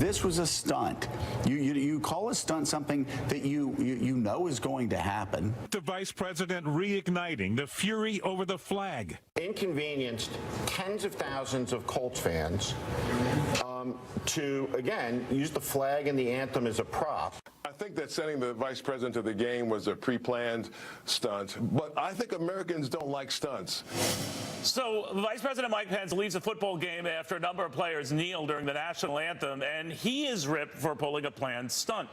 This was a stunt. You call a stunt something that you know is going to happen. The vice president reigniting the fury over the flag. Inconvenienced tens of thousands of Colts fans to, again, use the flag and the anthem as a prop. I think that sending the vice president to the game was a pre-planned stunt, but I think Americans don't like stunts. So Vice President Mike Pence leaves a football game after a number of players kneel during the national anthem, and he is ripped for pulling a planned stunt.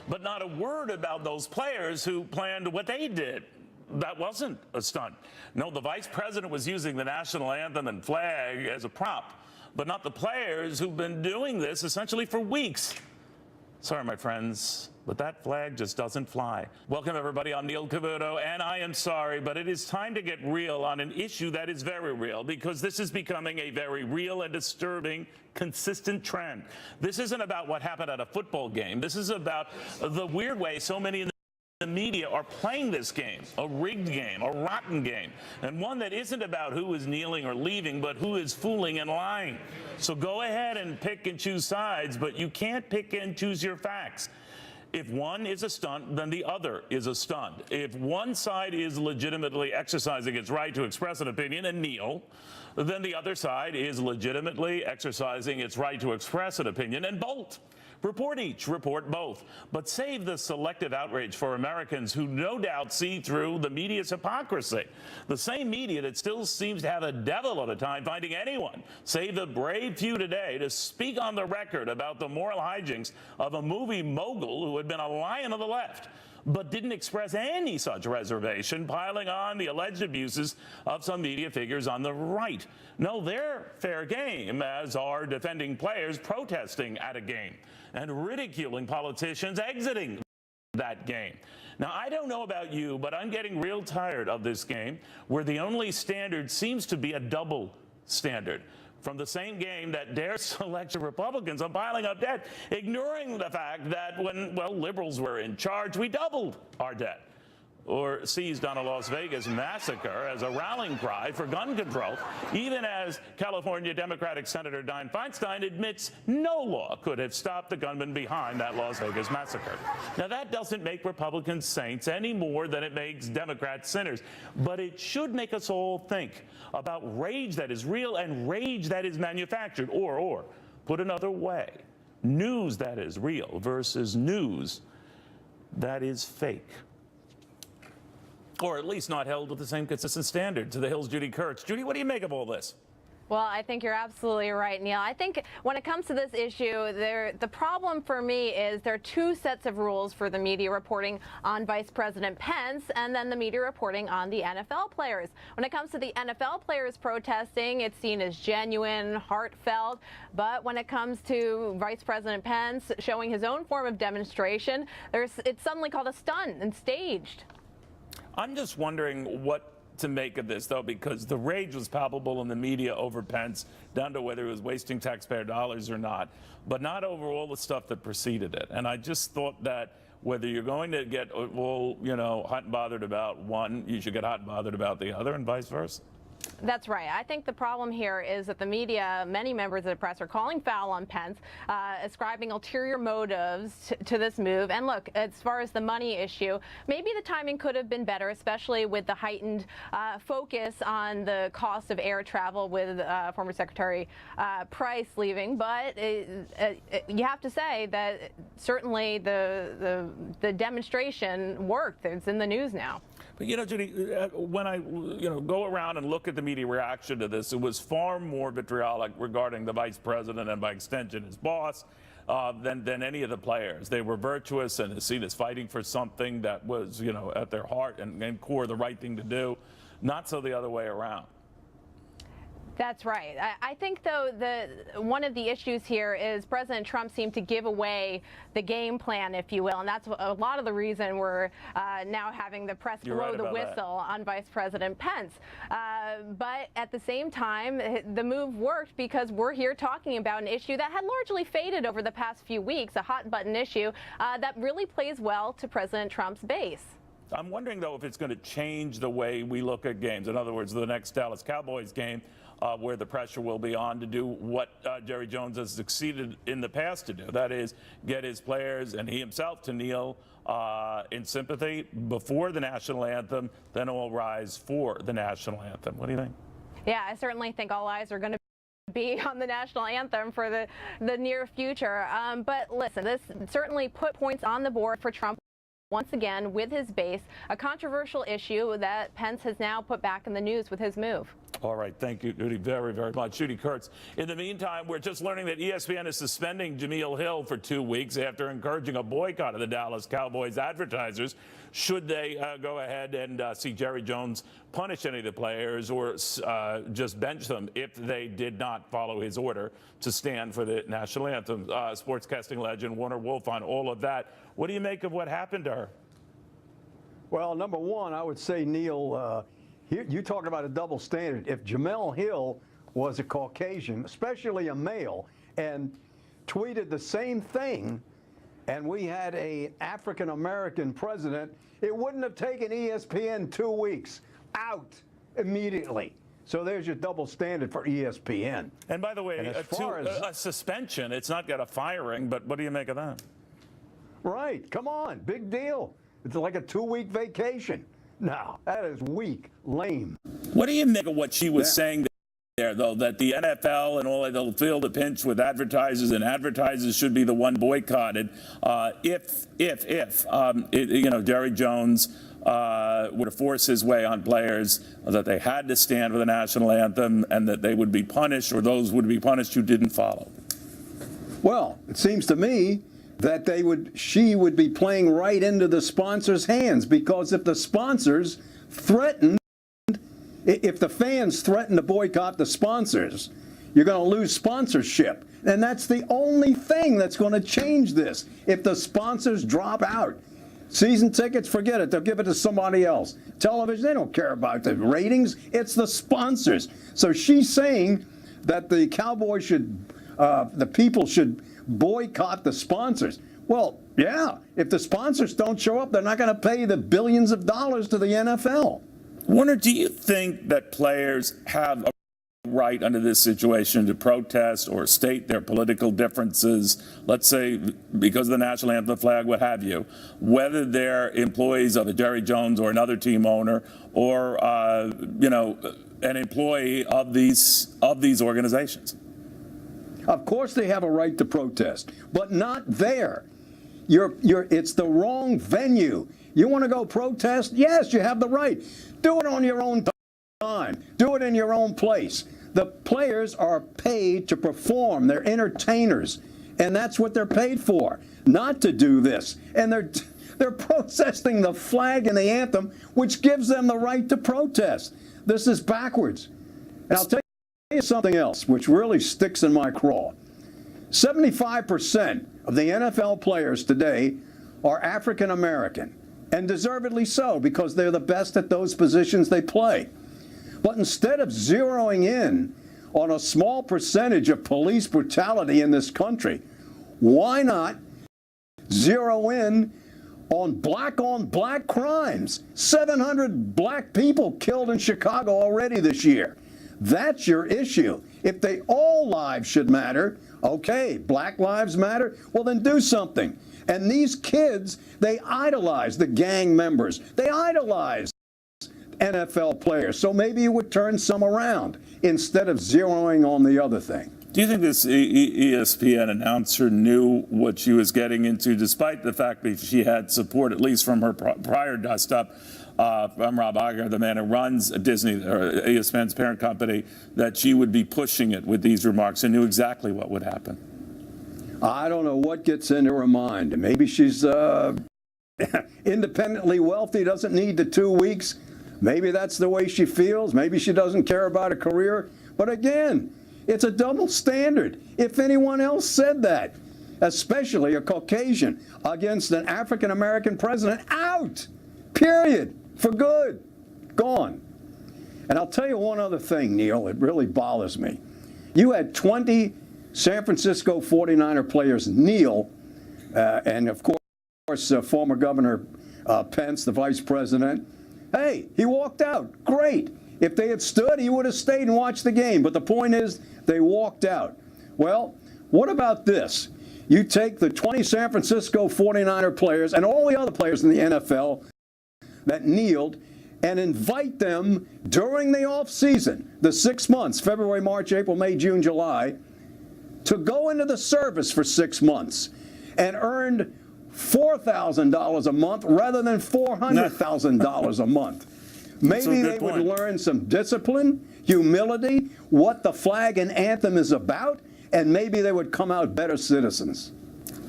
But not a word about those players who planned what they did. That wasn't a stunt. No, the vice president was using the national anthem and flag as a prop, but not the players who've been doing this essentially for weeks. Sorry, my friends, but that flag just doesn't fly. Welcome, everybody. I'm Neil Cavuto, and I am sorry, but it is time to get real on an issue that is very real, because this is becoming a very real and disturbing, consistent trend. This isn't about what happened at a football game. This is about the weird way so many in the media are playing this game, a rigged game, a rotten game, and one that isn't about who is kneeling or leaving, but who is fooling and lying. So go ahead and pick and choose sides, but you can't pick and choose your facts. If one is a stunt, then the other is a stunt. If one side is legitimately exercising its right to express an opinion and kneel, then the other side is legitimately exercising its right to express an opinion and bolt. Report each, report both, but save the selective outrage for Americans who no doubt see through the media's hypocrisy. The same media that still seems to have a devil of a time finding anyone, save the brave few today, to speak on the record about the moral hijinks of a movie mogul who had been a lion of the left, but didn't express any such reservation, piling on the alleged abuses of some media figures on the right. No, they're fair game, as are defending players protesting at a game and ridiculing politicians exiting that game. Now, I don't know about you, but I'm getting real tired of this game where the only standard seems to be a double standard. From the same game that dares select Republicans on piling up debt, ignoring the fact that when, well, liberals were in charge, we doubled our debt, or seized on a Las Vegas massacre as a rallying cry for gun control, even as California Democratic Senator Dianne Feinstein admits no law could have stopped the gunman behind that Las Vegas massacre. Now, that doesn't make Republicans saints any more than it makes Democrats sinners, but it should make us all think about rage that is real and rage that is manufactured, or put another way, news that is real versus news that is fake. Or at least not held with the same consistent standard. To the Hill's Judy Kurtz. Judy, what do you make of all this? Well, I think you're absolutely right, Neil. I think when it comes to this issue, the problem for me is there are two sets of rules for the media reporting on Vice President Pence and then the media reporting on the NFL players. When it comes to the NFL players protesting, it's seen as genuine, heartfelt. But when it comes to Vice President Pence showing his own form of demonstration, it's suddenly called a stunt and staged. I'm just wondering what to make of this, though, because the rage was palpable in the media over Pence, down to whether he was wasting taxpayer dollars or not, but not over all the stuff that preceded it. And I just thought that whether you're going to get all, hot and bothered about one, you should get hot and bothered about the other, and vice versa. That's right. I think the problem here is that the media, many members of the press, are calling foul on Pence, ascribing ulterior motives to this move. And look, as far as the money issue, maybe the timing could have been better, especially with the heightened focus on the cost of air travel with former Secretary Price leaving. But you have to say that certainly the demonstration worked. It's in the news now. But, Judy, when I, go around and look at the media reaction to this, it was far more vitriolic regarding the vice president and, by extension, his boss than any of the players. They were virtuous and seen as fighting for something that was, at their heart and core the right thing to do. Not so the other way around. That's right. I think, though, one of the issues here is President Trump seemed to give away the game plan, if you will, and that's a lot of the reason we're now having the press blow the whistle on Vice President Pence. But at the same time, the move worked because we're here talking about an issue that had largely faded over the past few weeks, a hot-button issue that really plays well to President Trump's base. I'm wondering, though, if it's going to change the way we look at games. In other words, the next Dallas Cowboys game, where the pressure will be on to do what Jerry Jones has succeeded in the past to do. That is, get his players and he himself to kneel in sympathy before the national anthem, then all rise for the national anthem. What do you think? Yeah, I certainly think all eyes are going to be on the national anthem for the near future. But listen, this certainly put points on the board for Trump once again with his base, a controversial issue that Pence has now put back in the news with his move. All right. Thank you, Judy, very, very much. Judy Kurtz. In the meantime, we're just learning that ESPN is suspending Jameel Hill for 2 weeks after encouraging a boycott of the Dallas Cowboys advertisers. Should they go ahead and see Jerry Jones punish any of the players or just bench them if they did not follow his order to stand for the national anthem? Sportscasting legend Warner Wolf on all of that. What do you make of what happened to her? Well, number one, I would say, Neil, you talk about a double standard. If Jameel Hill was a Caucasian, especially a male, and tweeted the same thing, and we had an African-American president, it wouldn't have taken ESPN 2 weeks. Out immediately. So there's your double standard for ESPN. And by the way, a suspension, it's not got a firing, but what do you make of that? Right, come on, big deal. It's like a 2-week vacation. No, that is weak, lame. What do you make of what she was saying there, though, that the NFL and all, they'll feel the pinch with advertisers, and advertisers should be the one boycotted if Jerry Jones were to force his way on players, that they had to stand for the national anthem and that they would be punished, or those would be punished who didn't follow? Well, it seems to me that she would be playing right into the sponsors' hands, because if the sponsors threatened, if the fans threaten to boycott the sponsors, you're going to lose sponsorship. And that's the only thing that's going to change this. If the sponsors drop out, season tickets, forget it. They'll give it to somebody else. Television, they don't care about the ratings. It's the sponsors. So she's saying that the Cowboys should, the people should boycott the sponsors. Well, yeah, if the sponsors don't show up, they're not going to pay the billions of dollars to the NFL. Warner, do you think that players have a right under this situation to protest or state their political differences, let's say because of the national anthem, flag, what have you, whether they're employees of a Jerry Jones or another team owner or, an employee of these organizations? Of course they have a right to protest, but not there. It's the wrong venue. You want to go protest? Yes, you have the right. Do it on your own time. Do it in your own place. The players are paid to perform. They're entertainers, and that's what they're paid for, not to do this. And they're protesting the flag and the anthem, which gives them the right to protest. This is backwards. And I'll tell you something else, which really sticks in my craw. 75% of the NFL players today are African American, and deservedly so, because they're the best at those positions they play. But instead of zeroing in on a small percentage of police brutality in this country, why not zero in on black crimes? 700 black people killed in Chicago already this year. That's your issue. If all lives should matter, okay, black lives matter, well then do something. And these kids, they idolize the gang members. They idolize NFL players. So maybe you would turn some around instead of zeroing on the other thing. Do you think this ESPN announcer knew what she was getting into, despite the fact that she had support, at least from her prior dust-up, from Rob Iger, the man who runs Disney, or ESPN's parent company, that she would be pushing it with these remarks and knew exactly what would happen? I don't know what gets into her mind. Maybe she's independently wealthy, doesn't need the 2 weeks. Maybe that's the way she feels. Maybe she doesn't care about a career. But again, it's a double standard. If anyone else said that, especially a Caucasian, against an African-American president, out, period, for good, gone. And I'll tell you one other thing, Neil, it really bothers me. You had 20 San Francisco 49er players kneel, and of course, former Governor Pence, the vice president, hey, he walked out. Great. If they had stood, he would have stayed and watched the game. But the point is, they walked out. Well, what about this? You take the 20 San Francisco 49er players and all the other players in the NFL that kneeled and invite them during the offseason, the 6 months, February, March, April, May, June, July, to go into the service for 6 months and earned $4,000 a month rather than $400,000 a month. Maybe they would learn some discipline, humility, what the flag and anthem is about, and maybe they would come out better citizens.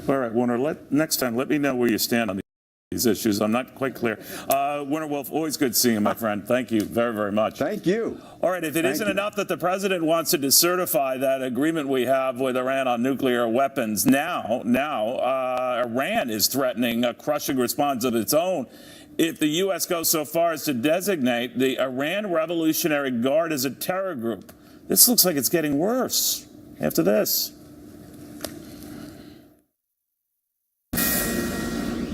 All right, Warner, next time, let me know where you stand on these issues. I'm not quite clear. Warner Wolf, always good seeing you, my friend. Thank you very, very much. Thank you. All right, if it isn't enough that the president wants to decertify that agreement we have with Iran on nuclear weapons, now Iran is threatening a crushing response of its own if the U.S. goes so far as to designate the Iran Revolutionary Guard as a terror group. This looks like it's getting worse after this.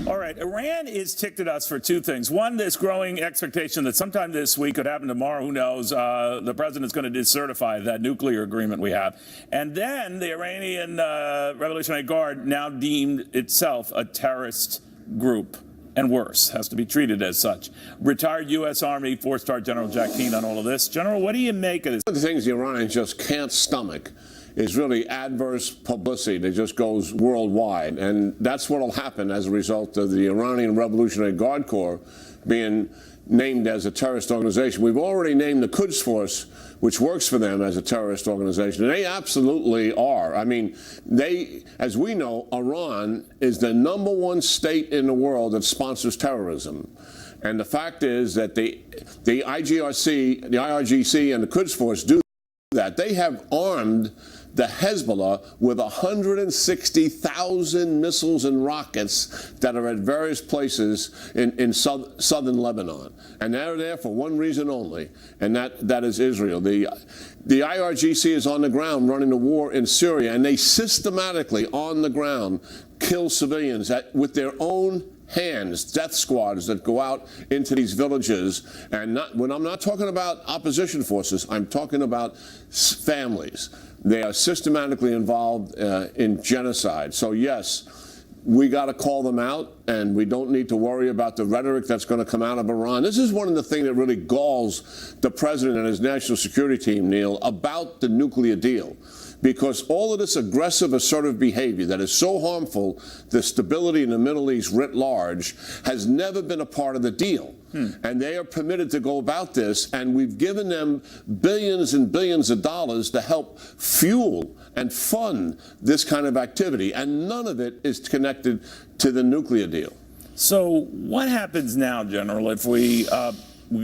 All right, Iran is ticked at us for two things. One, this growing expectation that sometime this week, could happen tomorrow, who knows, the president's going to decertify that nuclear agreement we have. And then the Iranian Revolutionary Guard, now deemed itself a terrorist group, and worse, has to be treated as such. Retired U.S. Army 4-star General Jack Keane on all of this. General, what do you make of this? One of the things the Iranians just can't stomach is really adverse publicity that just goes worldwide. And that's what will happen as a result of the Iranian Revolutionary Guard Corps being named as a terrorist organization. We've already named the Quds Force, which works for them, as a terrorist organization. And they absolutely are. I mean, as we know, Iran is the #1 state in the world that sponsors terrorism. And the fact is that the IRGC and the Quds Force do that. They have armed the Hezbollah with 160,000 missiles and rockets that are at various places in southern Lebanon. And they're there for one reason only, and that is Israel. The IRGC is on the ground running the war in Syria, and they systematically, on the ground, kill civilians with their own hands, death squads that go out into these villages. And when I'm not talking about opposition forces, I'm talking about families. They are systematically involved in genocide. So yes, we got to call them out, and we don't need to worry about the rhetoric that's going to come out of Iran. This is one of the things that really galls the president and his national security team, Neil, about the nuclear deal. Because all of this aggressive, assertive behavior that is so harmful to stability in the Middle East writ large has never been a part of the deal. And they are permitted to go about this, and we've given them billions and billions of dollars to help fuel and fund this kind of activity, and none of it is connected to the nuclear deal. So what happens now, General, if we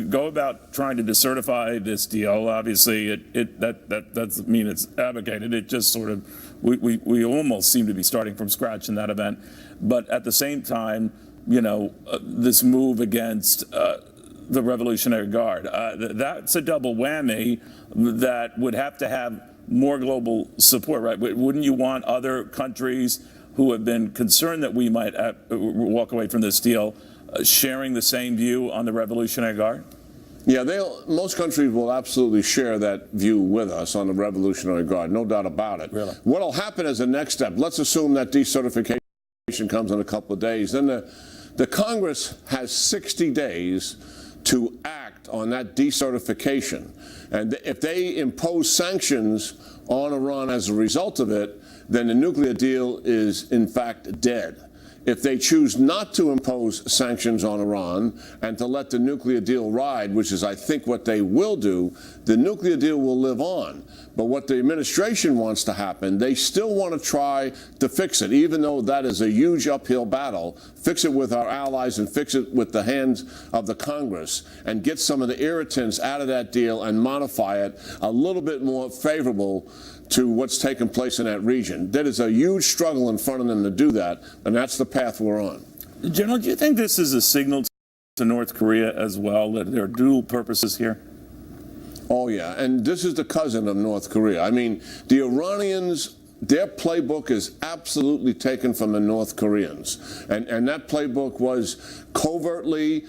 go about trying to decertify this deal? Obviously, that doesn't mean it's advocated. It just sort of, we almost seem to be starting from scratch in that event. But at the same time, you know, this move against the Revolutionary Guard, that's a double whammy that would have to have more global support, right? Wouldn't you want other countries who have been concerned that we might walk away from this deal sharing the same view on the Revolutionary Guard? Yeah, most countries will absolutely share that view with us on the Revolutionary Guard, no doubt about it. Really? What will happen as a next step, let's assume that decertification comes in a couple of days, then the Congress has 60 days to act on that decertification. And if they impose sanctions on Iran as a result of it, then the nuclear deal is in fact dead. If they choose not to impose sanctions on Iran and to let the nuclear deal ride, which is, I think, what they will do, the nuclear deal will live on. But what the administration wants to happen, they still want to try to fix it, even though that is a huge uphill battle. Fix it with our allies and fix it with the hands of the Congress and get some of the irritants out of that deal and modify it a little bit more favorable to what's taking place in that region. That is a huge struggle in front of them to do that, and that's the path we're on. General, do you think this is a signal to North Korea as well, that there are dual purposes here? Oh, yeah, and this is the cousin of North Korea. I mean, the Iranians, their playbook is absolutely taken from the North Koreans. And that playbook was covertly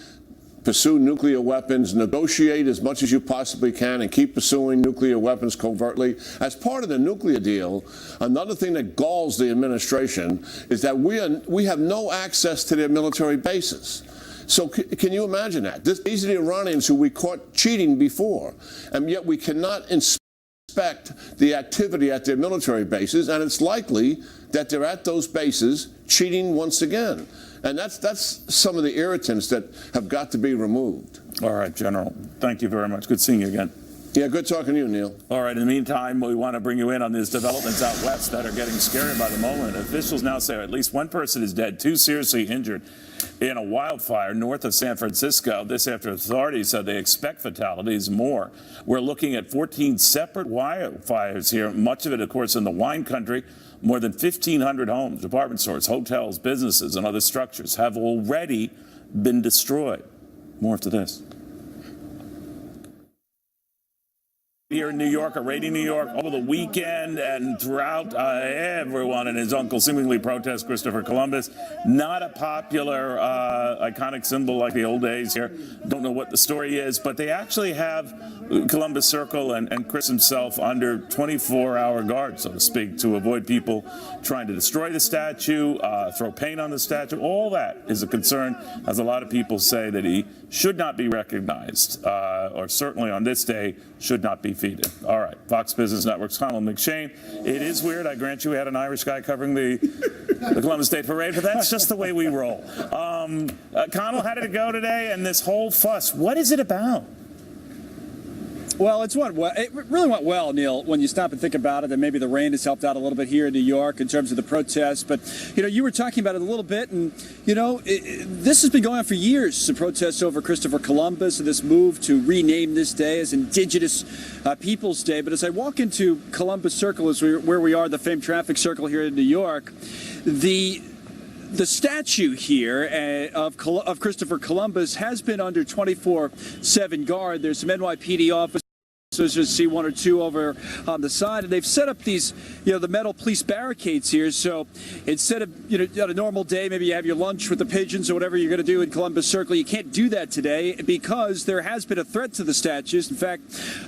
pursue nuclear weapons, negotiate as much as you possibly can, and keep pursuing nuclear weapons covertly. As part of the nuclear deal, another thing that galls the administration is that we have no access to their military bases. So can you imagine that? These are the Iranians who we caught cheating before, and yet we cannot inspect the activity at their military bases, and it's likely that they're at those bases cheating once again. And that's some of the irritants that have got to be removed. All right, General. Thank you very much. Good seeing you again. Yeah, good talking to you, Neil. All right, in the meantime, we want to bring you in on these developments out west that are getting scary by the moment. Officials now say at least one person is dead, 2 seriously injured in a wildfire north of San Francisco. This after authorities said they expect fatalities more. We're looking at 14 separate wildfires here, much of it, of course, in the wine country. More than 1,500 homes, department stores, hotels, businesses, and other structures have already been destroyed. More after this. Here in New York, a raid in New York over the weekend and throughout, everyone and his uncle seemingly protest Christopher Columbus. Not a popular, iconic symbol like the old days here. Don't know what the story is, but they actually have Columbus Circle and Chris himself under 24-hour guard, so to speak, to avoid people trying to destroy the statue, throw paint on the statue. All that is a concern, as a lot of people say that he should not be recognized, or certainly on this day should not be feted. All right, Fox Business Network's Connell McShane. It is weird, I grant you, we had an Irish guy covering the Columbus Day Parade, but that's just the way we roll. Connell, how did it go today? And this whole fuss, what is it about? Well, it really went well, Neil, when you stop and think about it, and maybe the rain has helped out a little bit here in New York in terms of the protests. But, you were talking about it a little bit, and, this has been going on for years, the protests over Christopher Columbus and this move to rename this day as Indigenous Peoples Day. But as I walk into Columbus Circle, where we are, the famed traffic circle here in New York, the statue here of Christopher Columbus has been under 24/7 guard. There's some NYPD officers. Just see one or two over on the side, and they've set up these, the metal police barricades here. So instead of, on a normal day, maybe you have your lunch with the pigeons or whatever you're going to do in Columbus Circle, you can't do that today because there has been a threat to the statues. In fact,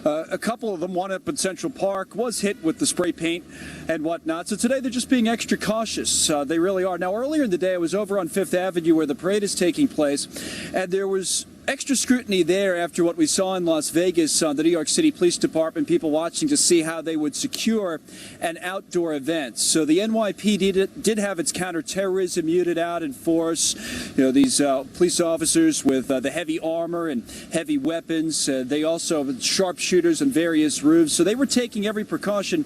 a couple of them, one up in Central Park, was hit with the spray paint and whatnot. So today they're just being extra cautious. They really are. Now, earlier in the day, I was over on Fifth Avenue where the parade is taking place, and there was extra scrutiny there after what we saw in Las Vegas, the New York City Police Department, people watching to see how they would secure an outdoor event. So the NYPD did have its counterterrorism unit out in force. These police officers with the heavy armor and heavy weapons. They also have sharpshooters on various roofs. So they were taking every precaution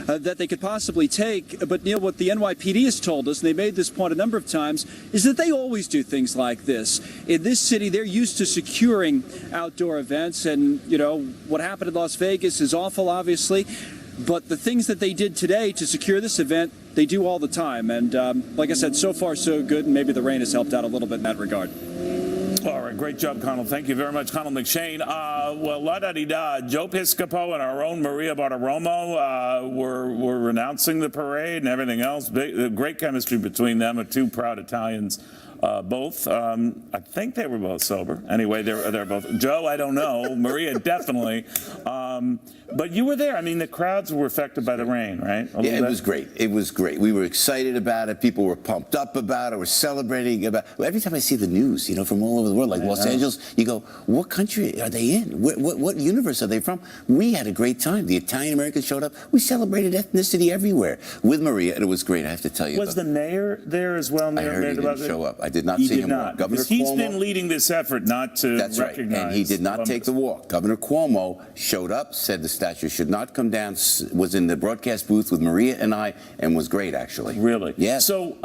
that they could possibly take. But, Neil, what the NYPD has told us, and they made this point a number of times, is that they always do things like this. In this city, they're used to securing outdoor events, and what happened in Las Vegas is awful, obviously, but the things that they did today to secure this event, they do all the time. And like I said, so far so good, and maybe the rain has helped out a little bit in that regard. All right, great job, Connell. Thank you very much, Connell McShane. Well, la-da-dee-da. Joe Piscopo and our own Maria Bartiromo were announcing the parade and everything else. Great chemistry between them, two proud Italians. Both. I think they were both sober. Anyway, they're both. Joe, I don't know. Maria, definitely. But you were there. I mean, the crowds were affected by the rain, right? Yeah, it was great. It was great. We were excited about it. People were pumped up about it. We're celebrating about it. Every time I see the news, from all over the world, like Los Angeles, you go, what country are they in? What universe are they from? We had a great time. The Italian Americans showed up. We celebrated ethnicity everywhere with Maria, and it was great, I have to tell you. Was the mayor there as well? I heard he didn't show up. I did not see him walk. Governor Cuomo, he's been leading this effort not to recognize. That's right, and he did not take the walk. Governor Cuomo showed up, said the statue should not come down, was in the broadcast booth with Maria and I, and was great, actually. Really? Yeah. So,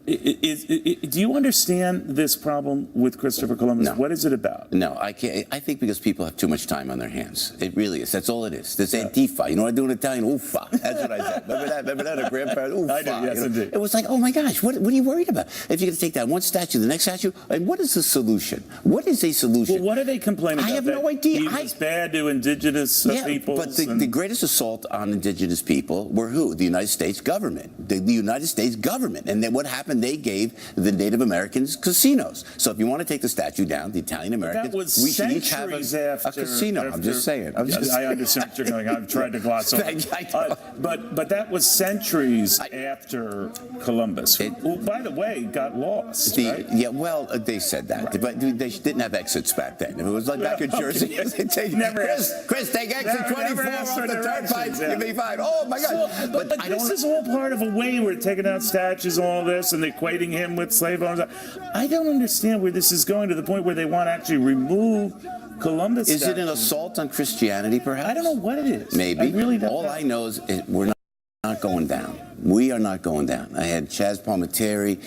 do you understand this problem with Christopher Columbus? No. What is it about? No, I can't. I think because people have too much time on their hands. It really is. That's all it is. This Antifa. You know what I do in Italian? Uffa. That's what I said. Remember that? Our grandparents? Uffa. I do, yes, indeed. It was like, oh my gosh, what are you worried about? If you're going to take down one statue, the next statue, and what is the solution? What is a solution? Well, what are they complaining about? I have no idea. He was bad to indigenous peoples. But the greatest assault on indigenous people were who? The United States government. the United States government. And then what happened? They gave the Native Americans casinos. So if you want to take the statue down, the Italian Americans, we should each have a casino. I'm just saying. I understand what you're going. I'm trying to gloss over. But that was centuries after Columbus, who, by the way, got lost. Right? Yeah, well, they said that, but they didn't have exits back then. If it was like back in Jersey, they'd take, Chris, take exit 24 off the turnpike, you'll be fine. Oh my God! So, but this is all part of a way we're taking out statues and all this, and equating him with slave owners. I don't understand where this is going to the point where they want to actually remove Columbus. Is it an assault on Christianity, perhaps? I don't know what it is. Maybe. I really don't All know. I know is we're not going down. We are not going down. I had Chaz Palminteri.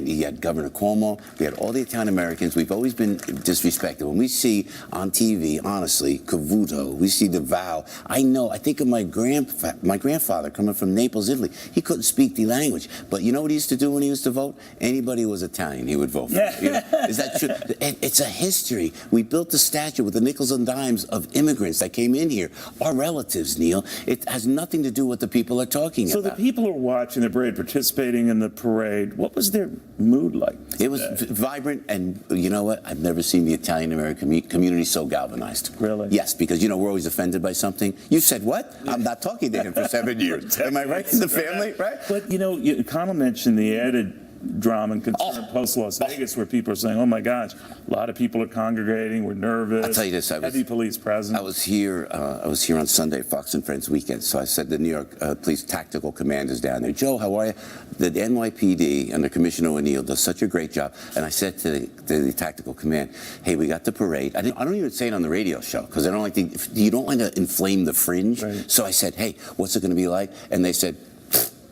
You had Governor Cuomo. We had all the Italian Americans. We've always been disrespected. When we see on TV, honestly, Cavuto, we see the vow. I think of my grandfather coming from Naples, Italy. He couldn't speak the language. But you know what he used to do when he used to vote? Anybody who was Italian, he would vote for. You know? Is that true? It's a history. We built a statue with the nickels and dimes of immigrants that came in here. Our relatives, Neil. It has nothing to do with what the people are talking about. So the people are watching the parade, participating in the parade. What was their mood like today? It was vibrant, and you know what? I've never seen the Italian-American community so galvanized. Really? Yes, because, you know, we're always offended by something. You said what? I'm not talking to him for 7 years. Am I right? In the family, right? But, you know, Connell mentioned the added drama and concern post-Las Vegas, where people are saying, oh, my gosh, a lot of people are congregating, we're nervous. I'll tell you this. Heavy police presence. I was here on Sunday, Fox and Friends weekend, so I said the New York Police Tactical Commanders down there, Joe, how are you? The NYPD under Commissioner O'Neill does such a great job. And I said to the Tactical Command, hey, we got the parade. I don't even say it on the radio show, because I don't like you don't want to inflame the fringe. Right. So I said, hey, what's it going to be like? And they said,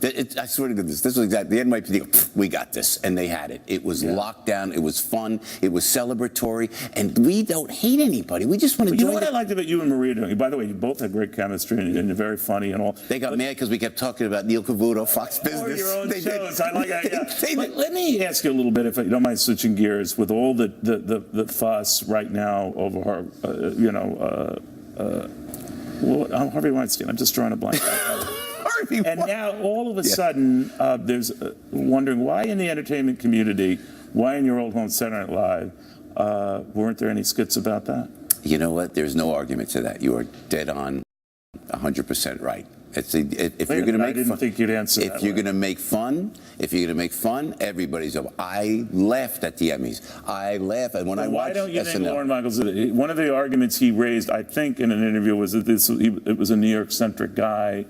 I swear to goodness, this was exactly the NYPD. We got this, and they had it. It was locked down. It was fun. It was celebratory, and we don't hate anybody. We just want to. You know what I liked about you and Maria doing? By the way, you both had great chemistry, and you're very funny and all. They got mad because we kept talking about Neil Cavuto, Fox Business. Your own shows. I like that. Yeah. But let me ask you a little bit, if you don't mind switching gears, with all the fuss right now over her, Harvey Weinstein. I'm just drawing a blank. And now, all of a sudden, there's wondering why in the entertainment community, why in your old home Saturday Night Live, weren't there any skits about that? You know what? There's no argument to that. You are dead on, 100% right. If you're going to make fun, think you'd answer that if you're going to make fun, everybody's over. I laughed at the Emmys. I laugh at when I watched SNL. Why don't you think Lorne Michaels? One of the arguments he raised, I think, in an interview was that it was a New York-centric guy.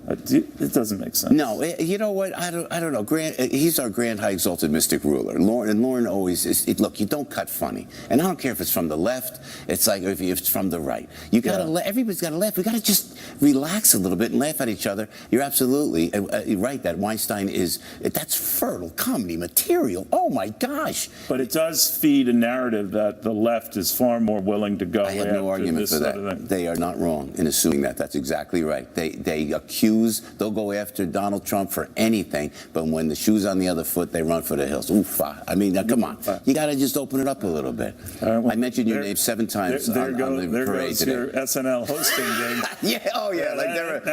It doesn't make sense. No, you know what? I don't know. He's our grand, high exalted mystic ruler. Lorne always is. Look, you don't cut funny, and I don't care if it's from the left. It's like if it's from the right. You gotta. Everybody's got to laugh. We got to just relax a little bit and laugh at each other. You're absolutely right. That Weinstein that's fertile comedy material. Oh my gosh! But it does feed a narrative that the left is far more willing to go. I have no argument for that. They are not wrong in assuming that. That's exactly right. They accuse. They'll go after Donald Trump for anything, but when the shoe's on the other foot, they run for the hills. Oofa. I mean, now, come on. You got to just open it up a little bit. I mentioned your name 7 times on the parade today. Your SNL hosting game.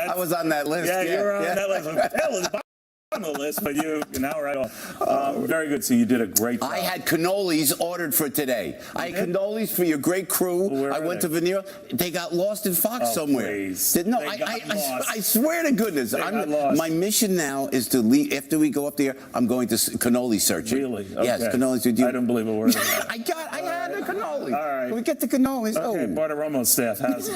I was on that list. Yeah, you were on that list. On the list, but you're now right on. Very good. So you did a great job. I had cannolis ordered for today. I had cannolis for your great crew. I went to Veneer. They got lost in Fox somewhere. Please. No, I swear to goodness. My mission now is to leave. After we go up there, I'm going to cannoli searching. Really? Okay. Yes, cannolis. I don't believe a word of that. I had a cannoli. All right. Can we get the cannolis? Okay, Bartiromo's staff has it.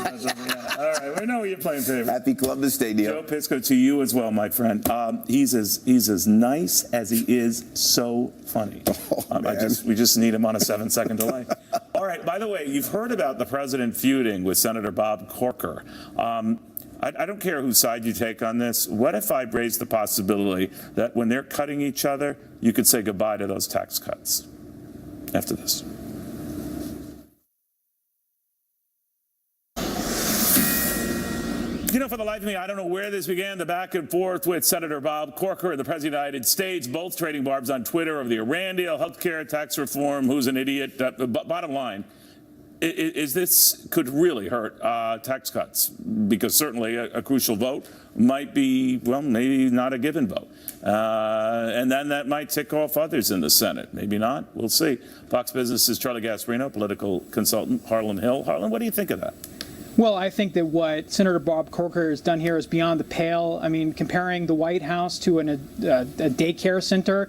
All right, we know you're playing favorite. Happy Columbus Day, Neil. Joe Pisco, to you as well, my friend. He's as nice as he is so funny. We just need him on a 7-second delay. All right, by the way, you've heard about the president feuding with Senator Bob Corker. I don't care whose side you take on this. What if I raise the possibility that when they're cutting each other, you could say goodbye to those tax cuts? After this. You know, for the life of me, I don't know where this began, the back and forth with Senator Bob Corker and the President of the United States, both trading barbs on Twitter over the Iran deal, health care, tax reform, who's an idiot. Bottom line, is this could really hurt tax cuts, because certainly a crucial vote might be, well, maybe not a given vote. And then that might tick off others in the Senate. Maybe not. We'll see. Fox Business's Charlie Gasparino, political consultant, Harlan Hill. Harlan, what do you think of that? Well, I think that what Senator Bob Corker has done here is beyond the pale. I mean, comparing the White House to a daycare center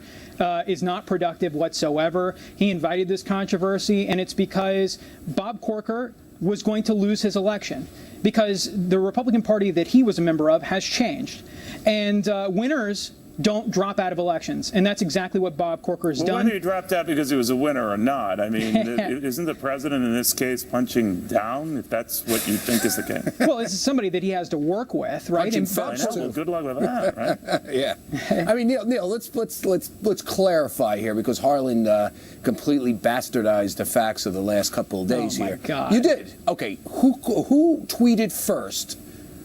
is not productive whatsoever. He invited this controversy, and it's because Bob Corker was going to lose his election, because the Republican Party that he was a member of has changed. And winners don't drop out of elections, and that's exactly what Bob Corker has done. Whether he dropped out because he was a winner or not, I mean, isn't the president in this case punching down, if that's what you think is the case? Well, this is somebody that he has to work with, right? I know. Well, good luck with that, right? Yeah. I mean, Neil, let's clarify here, because Harlan completely bastardized the facts of the last couple of days here. Oh my God. You did. Okay. Who tweeted first?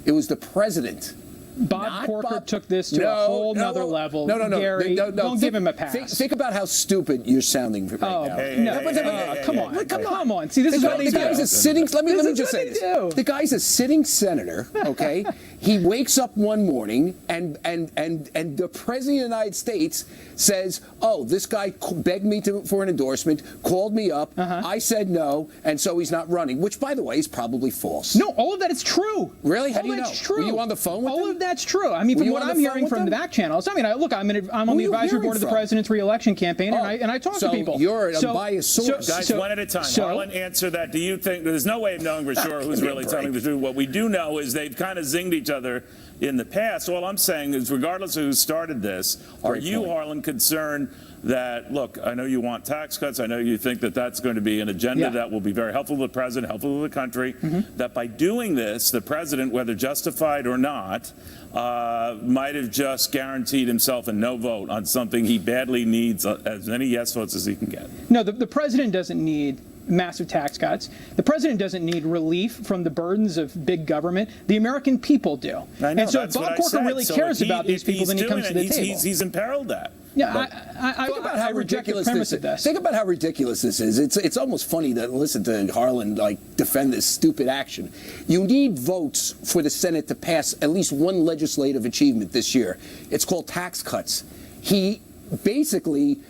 It was the president. Bob Corker took this to a whole nother level. No. Gary, don't give him a pass. Think about how stupid you're sounding right now. Come on. See, this is what they do. The guy's a sitting. Let me just say this. The guy's a sitting senator. Okay, he wakes up one morning and the president of the United States says, "Oh, this guy begged me for an endorsement, called me up. I said no, and so he's not running." Which, by the way, is probably false. No, all of that is true. Really? How do you know? That's true. Were you on the phone with all him? Of that's true. I mean, from what I'm hearing from the back channels. I mean, look, I'm on the advisory board of the president's re-election campaign, and I talk to people. So you're an unbiased source. Guys, one at a time. Harlan, answer that. Do you think there's no way of knowing for sure who's really telling the truth? What we do know is they've kind of zinged each other in the past. All I'm saying is, regardless of who started this, are you, Harlan, concerned that, look, I know you want tax cuts. I know you think that that's going to be an agenda that will be very helpful to the president, helpful to the country, that by doing this, the president, whether justified or not, might have just guaranteed himself a no vote on something he badly needs as many yes votes as he can get. No, the president doesn't need massive tax cuts. The president doesn't need relief from the burdens of big government. The American people do. I know, and so if Bob Corker really cares about these people, then he comes to the table. He's imperiled that. Yeah, I reject the premise of this. Think about how ridiculous this is. It's almost funny to listen to Harlan defend this stupid action. You need votes for the Senate to pass at least one legislative achievement this year. It's called tax cuts. He basically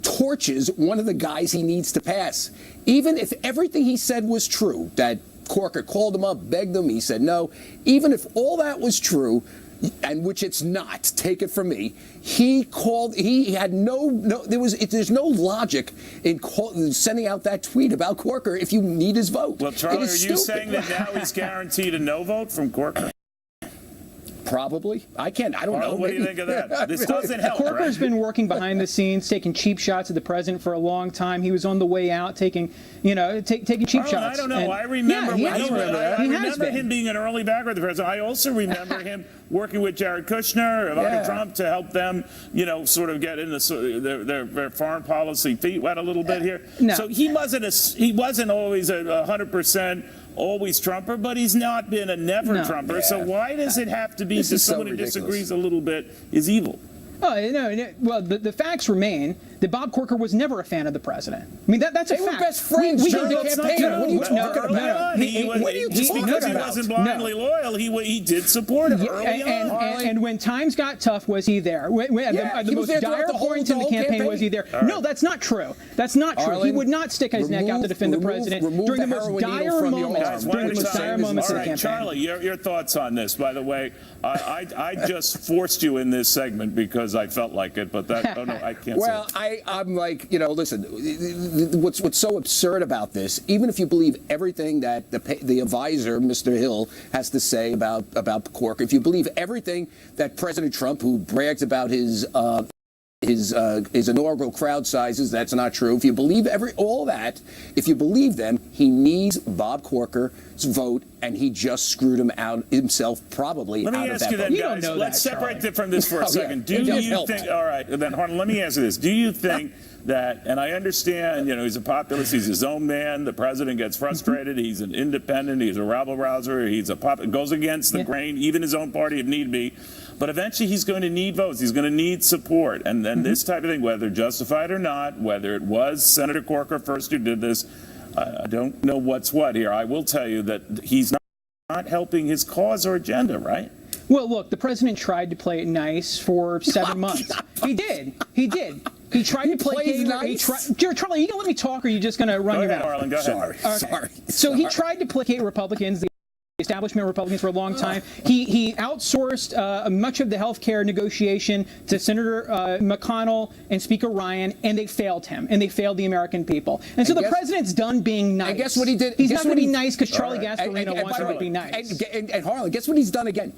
torches one of the guys he needs to pass. Even if everything he said was true, that Corker called him up, begged him, he said no, even if all that was true, and which it's not, take it from me, he had there's no logic in sending out that tweet about Corker if you need his vote. Well, Charlie, are you saying that now he's guaranteed a no vote from Corker? Probably. I don't know. What do you think of that? This doesn't help. Corker's been working behind the scenes, taking cheap shots at the president for a long time. He was on the way out, taking cheap shots. I don't know. And I remember him being an early backer of the president. I also remember him working with Jared Kushner, Ivanka Trump, to help them, sort of get in their foreign policy feet wet a little bit here. No. So he wasn't always a 100%. Always Trumper, but he's not been a never Trumper. So why does it have to be that someone who disagrees a little bit is evil? Oh, no. Well, the facts remain that Bob Corker was never a fan of the president. I mean, that's a fact. They were best friends during the campaign. What are you talking about? Because he wasn't blindly loyal, he did support him early on. And when times got tough, was he there? The most dire point in the campaign, was he there? No, that's not true. That's not true. He would not stick his neck out to defend the president during the most dire moments. During the most dire moments of the campaign. Charlie, your thoughts on this, by the way. I just forced you in this segment because I felt like it, but that, I can't say it. I'm like, listen, what's so absurd about this, even if you believe everything that the advisor, Mr. Hill, has to say about Corker, if you believe everything that President Trump, who brags about his inaugural crowd sizes, that's not true. If you believe all that, if you believe them, he needs Bob Corker's vote, and he just screwed him out himself, probably. Let me ask you then, guys. Let's separate from this for a second. Do you think? All right, then, Harlan, let me ask you this: do you think that? And I understand, he's a populist. He's his own man. The president gets frustrated. He's an independent. He's a rabble rouser. He's goes against the grain, even his own party if need be. But eventually he's going to need votes. He's going to need support. And then this type of thing, whether justified or not, whether it was Senator Corker first who did this, I don't know what's what here. I will tell you that he's not helping his cause or agenda, right? Well, look, the president tried to play it nice for 7 months. He did. He tried to play it nice. Charlie, are you going to let me talk, or are you just going to run your mouth? Harlan, go ahead. Sorry. So he tried to placate Republicans, the establishment Republicans, for a long time. He outsourced much of the health care negotiation to Senator McConnell and Speaker Ryan, and they failed him, and they failed the American people. And so the president's done being nice. And guess what he did? He's not going to be nice because Charlie Gasparino wants him to be nice. And Harlan, guess what he's done again?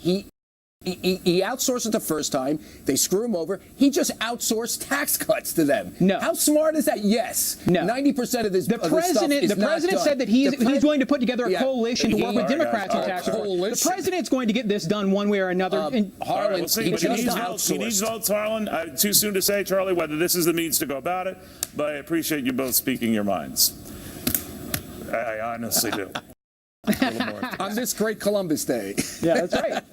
He outsourced it the first time. They screw him over. He just outsourced tax cuts to them. No. How smart is that? Yes. No. 90% of this. The president said that he's going to put together a coalition to work with Democrats on tax reform. The president's going to get this done one way or another. Harlan, he needs votes, Harlan. Too soon to say, Charlie, whether this is the means to go about it, but I appreciate you both speaking your minds. I honestly do. On this great Columbus Day. Yeah, that's right.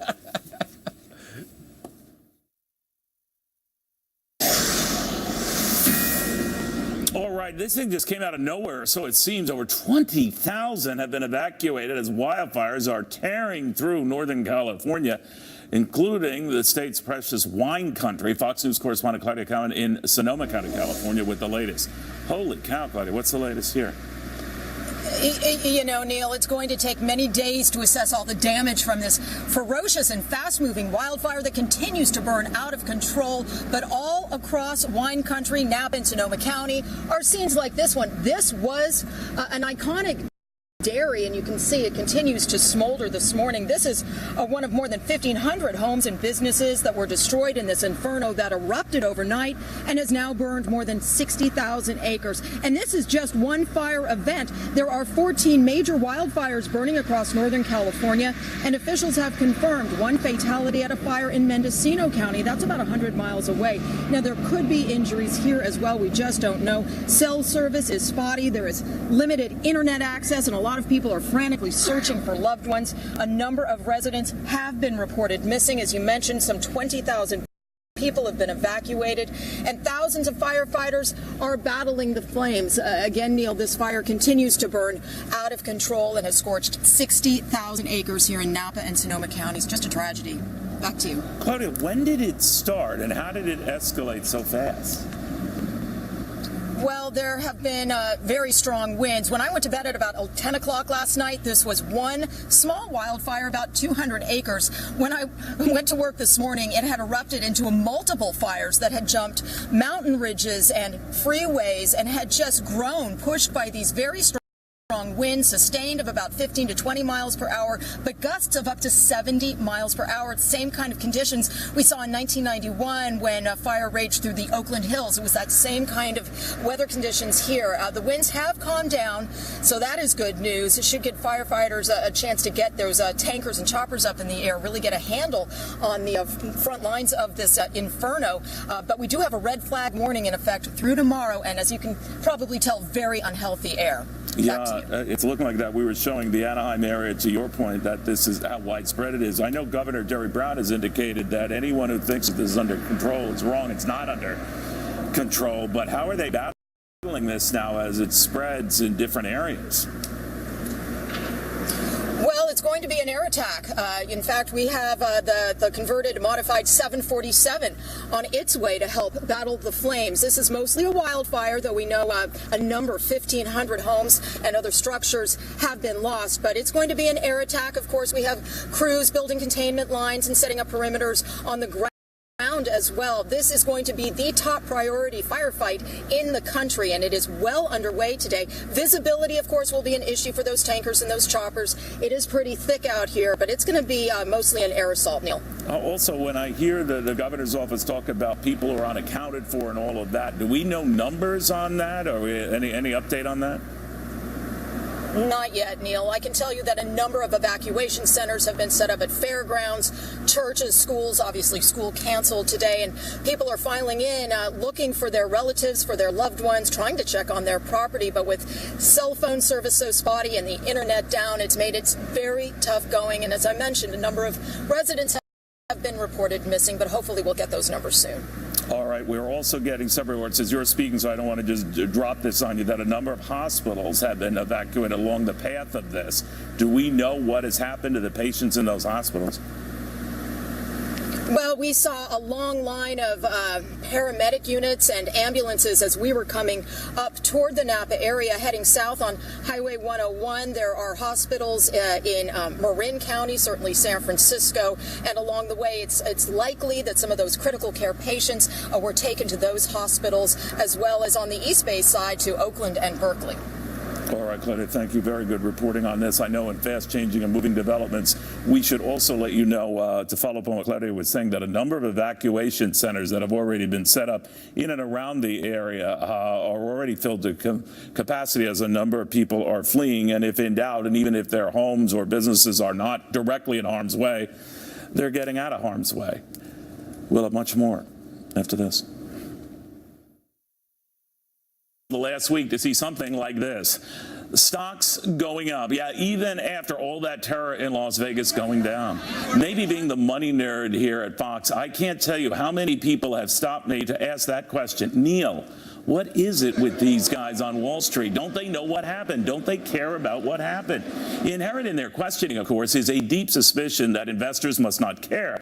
All right, this thing just came out of nowhere, so it seems. Over 20,000 have been evacuated as wildfires are tearing through Northern California, including the state's precious wine country. Fox News correspondent Claudia Cowan in Sonoma County, California, with the latest. Holy cow, Claudia, what's the latest here? You know, Neil, it's going to take many days to assess all the damage from this ferocious and fast-moving wildfire that continues to burn out of control. But all across wine country, Napa and Sonoma County, are scenes like this one. This was an iconic dairy, and you can see it continues to smolder this morning. This is one of more than 1,500 homes and businesses that were destroyed in this inferno that erupted overnight and has now burned more than 60,000 acres. And this is just one fire event. There are 14 major wildfires burning across Northern California, and officials have confirmed one fatality at a fire in Mendocino County. That's about 100 miles away. Now, there could be injuries here as well. We just don't know. Cell service is spotty. There is limited internet access, and a lot of people are frantically searching for loved ones. A number of residents have been reported missing. As you mentioned, some 20,000 people have been evacuated, and thousands of firefighters are battling the flames. Again, Neil, this fire continues to burn out of control and has scorched 60,000 acres here in Napa and Sonoma counties. Just a tragedy. Back to you. Claudia, when did it start, and how did it escalate so fast? Well, there have been very strong winds. When I went to bed at about 10 o'clock last night, this was one small wildfire, about 200 acres. When I went to work this morning, it had erupted into multiple fires that had jumped mountain ridges and freeways and had just grown, pushed by these very strong winds, sustained of about 15 to 20 miles per hour, but gusts of up to 70 miles per hour. It's the same kind of conditions we saw in 1991 when a fire raged through the Oakland Hills. It was that same kind of weather conditions here. The winds have calmed down, so that is good news. It should give firefighters a chance to get those tankers and choppers up in the air, really get a handle on the front lines of this inferno. But we do have a red flag warning in effect through tomorrow, and as you can probably tell, very unhealthy air. Yeah, it's looking like that. We were showing the Anaheim area, to your point, that this is how widespread it is. I know Governor Jerry Brown has indicated that anyone who thinks that this is under control is wrong. It's not under control. But how are they battling this now as it spreads in different areas? Well, it's going to be an air attack. In fact, we have the converted modified 747 on its way to help battle the flames. This is mostly a wildfire, though we know a number, 1,500 homes and other structures have been lost. But it's going to be an air attack. Of course, we have crews building containment lines and setting up perimeters on the ground as well. This is going to be the top priority firefight in the country, and it is well underway today. Visibility, of course, will be an issue for those tankers and those choppers. It is pretty thick out here, but it's going to be mostly an air assault, Neil. Also, when I hear the governor's office talk about people who are unaccounted for and all of that, do we know numbers on that, or any update on that? Not yet, Neil. I can tell you that a number of evacuation centers have been set up at fairgrounds, churches, schools, obviously school canceled today, and people are filing in looking for their relatives, for their loved ones, trying to check on their property. But with cell phone service so spotty and the internet down, it's made it very tough going. And as I mentioned, a number of residents have been reported missing, but hopefully we'll get those numbers soon. All right, we're also getting several reports, as you're speaking, so I don't want to just drop this on you, that a number of hospitals have been evacuated along the path of this. Do we know what has happened to the patients in those hospitals? Well, we saw a long line of paramedic units and ambulances as we were coming up toward the Napa area, heading south on Highway 101. There are hospitals in Marin County, certainly San Francisco, and along the way, it's likely that some of those critical care patients were taken to those hospitals, as well as on the East Bay side to Oakland and Berkeley. All right, Claudia, thank you. Very good reporting on this. I know in fast-changing and moving developments, we should also let you know, to follow up on what Claudia was saying, that a number of evacuation centers that have already been set up in and around the area are already filled to capacity as a number of people are fleeing. And if in doubt, and even if their homes or businesses are not directly in harm's way, they're getting out of harm's way. We'll have much more after this. The last week to see something like this. Stocks going up. Yeah, even after all that terror in Las Vegas going down. Maybe being the money nerd here at Fox, I can't tell you how many people have stopped me to ask that question. Neil, what is it with these guys on Wall Street? Don't they know what happened? Don't they care about what happened? Inherent in their questioning, of course, is a deep suspicion that investors must not care.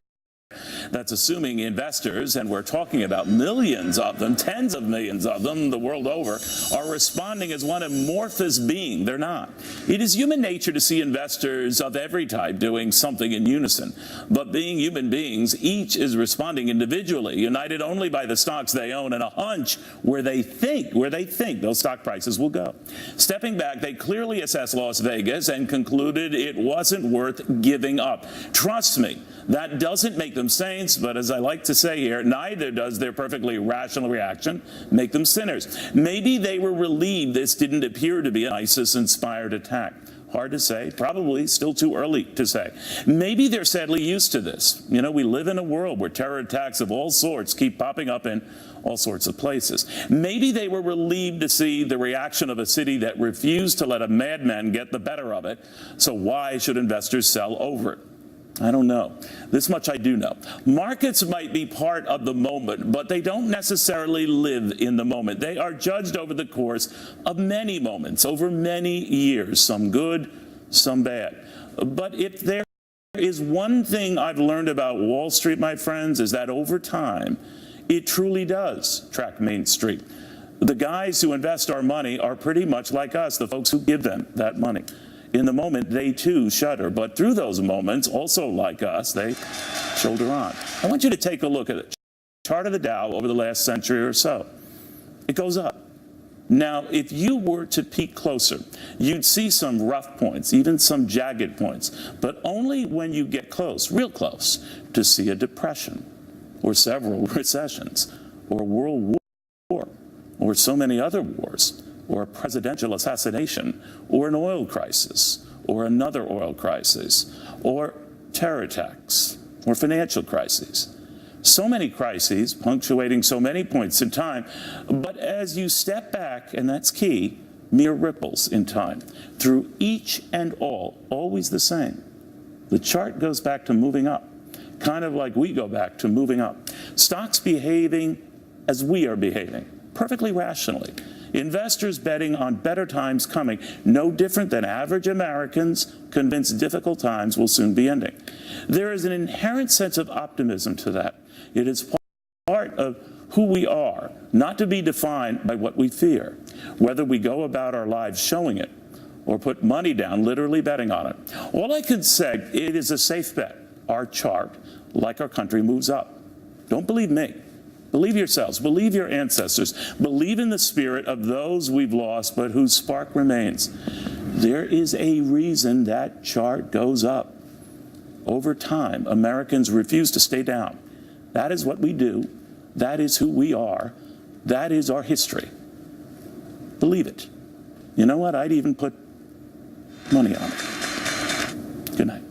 That's assuming investors, and we're talking about millions of them, tens of millions of them the world over, are responding as one amorphous being. They're not. It is human nature to see investors of every type doing something in unison. But being human beings, each is responding individually, united only by the stocks they own and a hunch where they think those stock prices will go. Stepping back, they clearly assessed Las Vegas and concluded it wasn't worth giving up. Trust me, that doesn't make them saints, but as I like to say here, neither does their perfectly rational reaction make them sinners. Maybe they were relieved this didn't appear to be an ISIS-inspired attack. Hard to say, probably still too early to say. Maybe they're sadly used to this. You know, we live in a world where terror attacks of all sorts keep popping up in all sorts of places. Maybe they were relieved to see the reaction of a city that refused to let a madman get the better of it. So why should investors sell over it? I don't know. This much I do know. Markets might be part of the moment, but they don't necessarily live in the moment. They are judged over the course of many moments, over many years, some good, some bad. But if there is one thing I've learned about Wall Street, my friends, is that over time, it truly does track Main Street. The guys who invest our money are pretty much like us, the folks who give them that money. In the moment, they too shudder, but through those moments, also like us, they shoulder on. I want you to take a look at the chart of the Dow over the last century or so. It goes up. Now, if you were to peek closer, you'd see some rough points, even some jagged points, but only when you get close, real close, to see a depression, or several recessions, or a world war, or so many other wars, or a presidential assassination, or an oil crisis, or another oil crisis, or terror attacks, or financial crises. So many crises punctuating so many points in time, but as you step back, and that's key, mere ripples in time, through each and all, always the same. The chart goes back to moving up, kind of like we go back to moving up. Stocks behaving as we are behaving, perfectly rationally. Investors betting on better times coming, no different than average Americans convinced difficult times will soon be ending. There is an inherent sense of optimism to that. It is part of who we are, not to be defined by what we fear, whether we go about our lives showing it or put money down, literally betting on it. All I can say, it is a safe bet. Our chart, like our country, moves up. Don't believe me. Believe yourselves, believe your ancestors, believe in the spirit of those we've lost but whose spark remains. There is a reason that chart goes up. Over time, Americans refuse to stay down. That is what we do. That is who we are. That is our history. Believe it. You know what? I'd even put money on it. Good night.